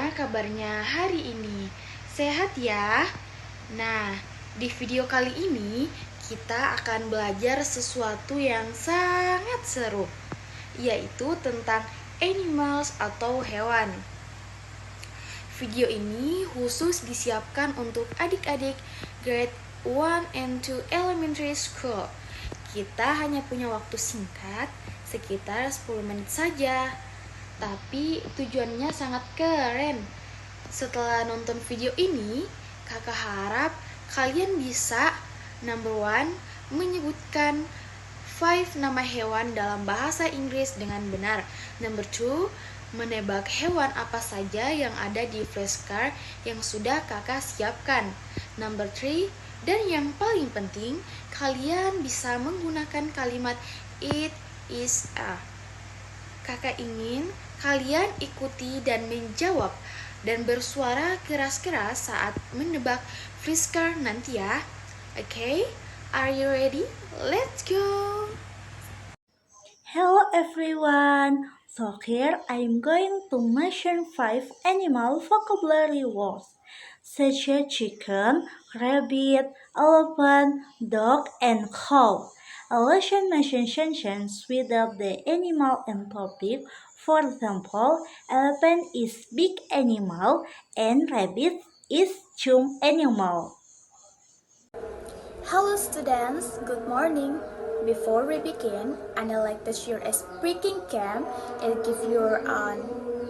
Bagaimana kabarnya hari ini? Sehat ya? Nah, di video kali ini kita akan belajar sesuatu yang sangat seru, yaitu tentang animals atau hewan. Video ini khusus disiapkan untuk adik-adik grade 1 and 2 elementary school. Kita hanya punya waktu singkat, sekitar 10 menit saja. Tapi tujuannya sangat keren. Setelah nonton video ini, kakak harap kalian bisa number 1, menyebutkan 5 nama hewan dalam bahasa Inggris dengan benar. Number 2, menebak hewan apa saja yang ada di flashcard yang sudah kakak siapkan. Number 3, dan yang paling penting, kalian bisa menggunakan kalimat it is a. Kakak ingin kalian ikuti dan menjawab dan bersuara keras-keras saat menebak flashcard nanti ya. Okay, are you ready? Let's go! Hello everyone! So here I'm going to mention 5 animal vocabulary words such as chicken, rabbit, elephant, dog, and cow. A lesson mention sentence without the animal and topic. For example, elephant is big animal and rabbit is chum animal. Hello students, good morning. Before we begin, I'd like to share a speaking camp and give you an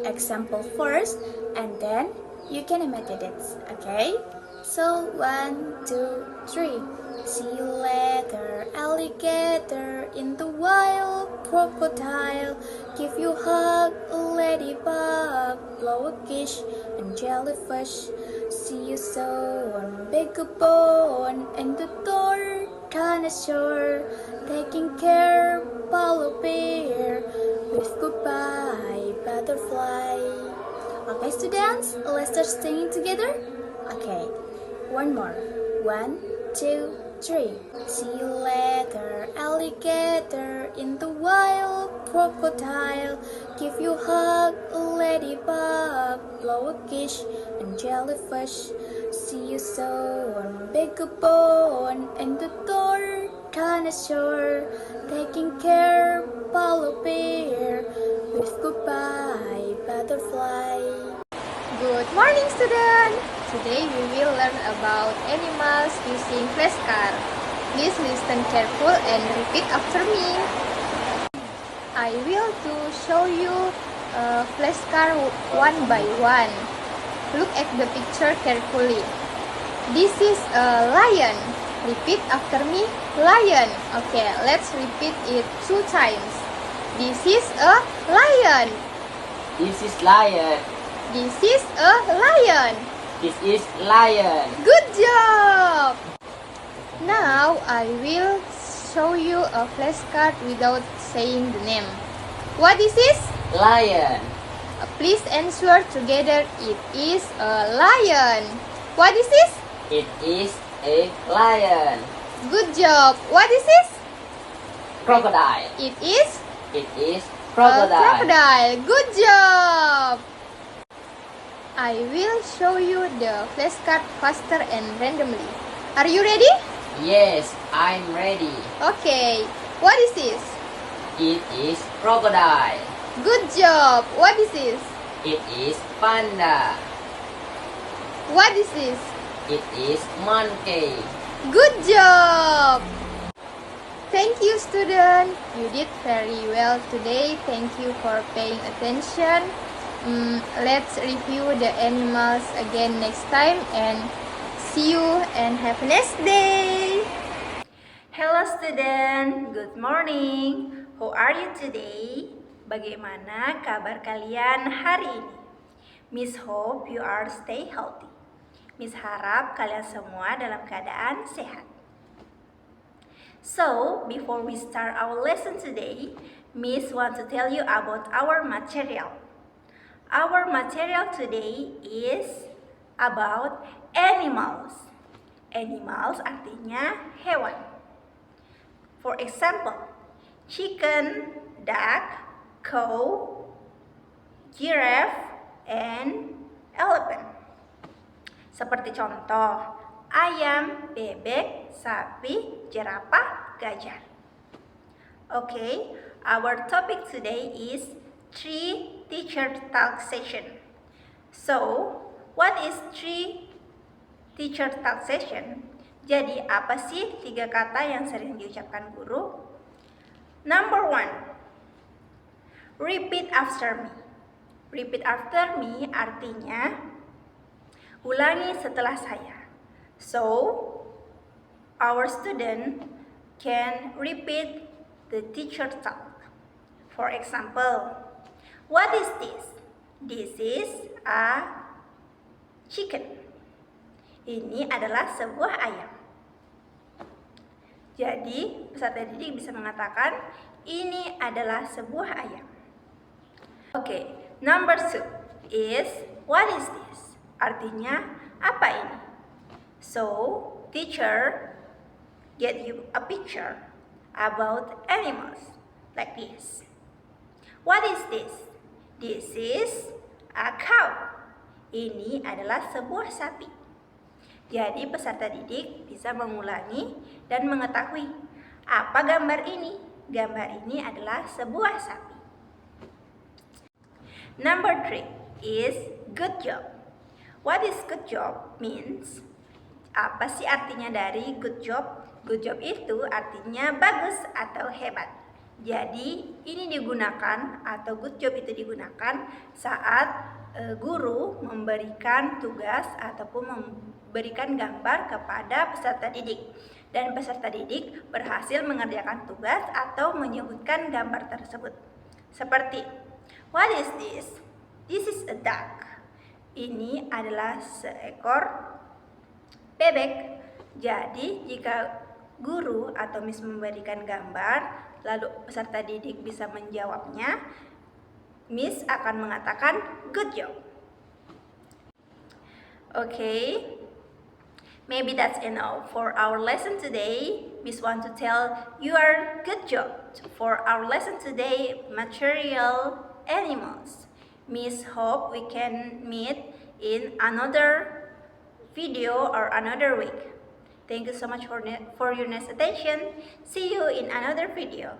example first and then you can imitate it, okay? So 1, 2, 3. See you later, alligator in the wild, crocodile, give you hug, ladybug, blow a kiss, and jellyfish. See you soon, big bone, and the door, dinosaur, taking care, polar bear, with goodbye, butterfly. Okay, students, let's start singing together. Okay, one more. 1, 2, 3. See you later, alligator in the wild, crocodile, give you hug, ladybug, blow a kiss, and jellyfish. See you soon, big bone, and the door, dinosaur, taking care, polar bear, with goodbye, butterfly. Good morning, students! Today we will learn about animals using flashcard. Please listen careful and repeat after me. I will show you flashcard one by one. Look at the picture carefully. This is a lion. Repeat after me, lion. Okay, let's repeat it 2 times. This is a lion. This is lion. This is a lion. This is lion. Good job! Now I will show you a flashcard without saying the name. What is this? Lion. Please answer together. It is a lion. What is this? It is a lion. Good job. What is this? Crocodile. It is It is a crocodile. crocodile. Good job! I will show you the flashcard faster and randomly. Are you ready? Yes, I'm ready. Okay. What is this? It is crocodile. Good job. What is this? It is panda. What is this? It is monkey. Good job! Thank you, student. You did very well today. Thank you for paying attention. Let's review the animals again next time and see you and have a nice day. Hello student, good morning. How are you today? Bagaimana kabar kalian hari ini? Miss hope you are stay healthy. Miss harap kalian semua dalam keadaan sehat. So, before we start our lesson today, Miss want to tell you about our material. Our material today is about animals. Animals artinya hewan. For example, chicken, duck, cow, giraffe, and Seperti contoh, ayam, bebek, sapi, jerapah, gajah. Okay, our topic today is 3 teacher talk session. So, what is 3 teacher talk session? Jadi, apa sih 3 kata yang sering diucapkan guru? Number 1, repeat after me. Repeat after me artinya ulangi setelah saya. So, our student can repeat the teacher talk. For example, what is this? This is a chicken. Ini adalah sebuah ayam. Jadi, peserta didik bisa mengatakan, ini adalah sebuah ayam. Okay, number 2 is, what is this? Artinya, apa ini? So, teacher get you a picture about animals like this. What is this? This is a cow. Ini adalah sebuah sapi. Jadi peserta didik bisa mengulangi dan mengetahui apa gambar ini. Gambar ini adalah sebuah sapi. Number 3 is good job. What is good job means? Apa sih artinya dari good job? Good job itu artinya bagus atau hebat. Jadi ini digunakan atau good job itu digunakan saat guru memberikan tugas ataupun memberikan gambar kepada peserta didik. Dan peserta didik berhasil mengerjakan tugas atau menyebutkan gambar tersebut. Seperti, what is this? This is a duck. Ini adalah seekor bebek. Jadi jika guru atau Miss memberikan gambar, lalu peserta didik bisa menjawabnya, Miss akan mengatakan good job. Okay, maybe that's enough for our lesson today. Miss want to tell you are good job for our lesson today, material animals. Miss hope we can meet in another video or another week. Thank you so much for your nice attention. See you in another video.